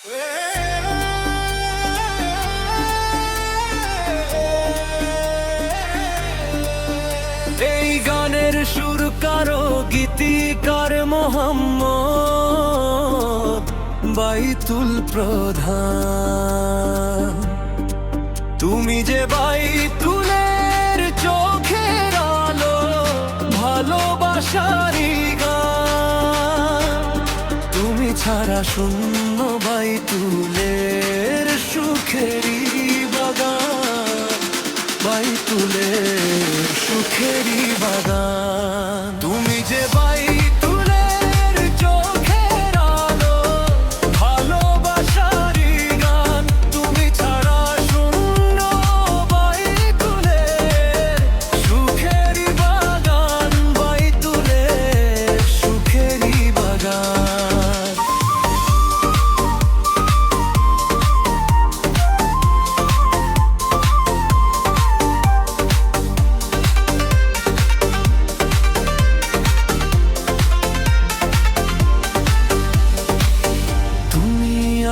এই গানের সুর কারো গীতিকার মোহাম্মদ বাইতুল প্রধান। তুমি যে বাইতুলের চোখের আলো, ভালোবাসারই গান। তুমি ছাড়া শূন্য বাইতুলের সুখেরই বাগান, বাইতুলের সুখেরই বাগান। তুমি যে বাইতুলের চোখের আলো, ভালোবাসারই গান। তুমি ছাড়া শূন্য বাইতুলের সুখেরই বাগান, বাইতুলের সুখেরই বাগান।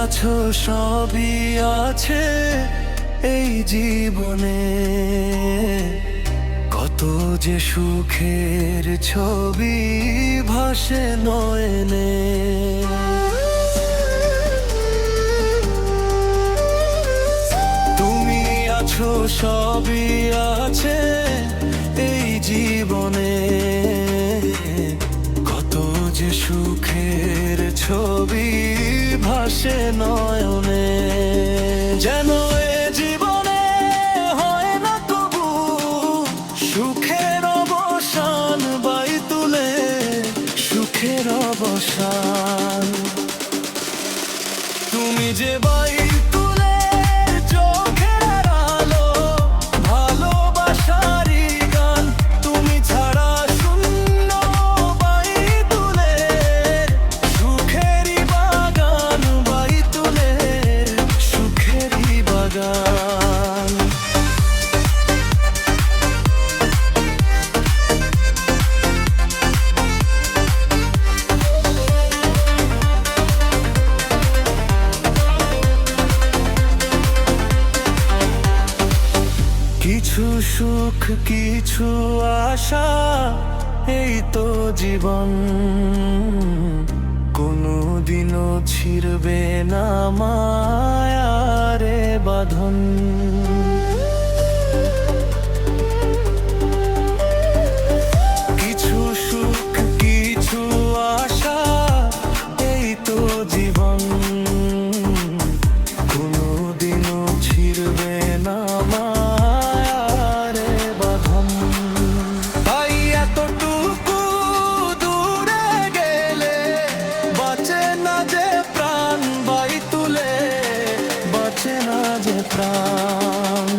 আছো সবই আছে এই জীবনে, কত যে সুখের ছবি ভাসে নয়নে। তুমি আছো সবই আছে এই জীবনে, কত যে সুখের ছবি ভাসে নয়নে। যেন এ জীবনে হয় না কবু সুখের অবসান, বাইতুলে সুখের অবসান। তুমি যে বাইতুলের চোখের আলো, ভালোবাসারই গান। তুমি ছাড়া শূন্য বাইতুলের সুখেরই বাগান, বাইতুলের সুখেরই বাগান। কিছু সুখ কিছু আশা এই তো জীবন, কোনোদিনও ছিড়বে না মায়ারে বাঁধন। কিছু সুখ কিছু আশা এই তো জীবন, কোনোদিনও ছিড়বে না মায়ারে বাঁধন। তাই এতটুকু দূরে গেলে বাঁচে না যে প্রাণ, বাইতুলে বাঁচে না যে প্রাণ।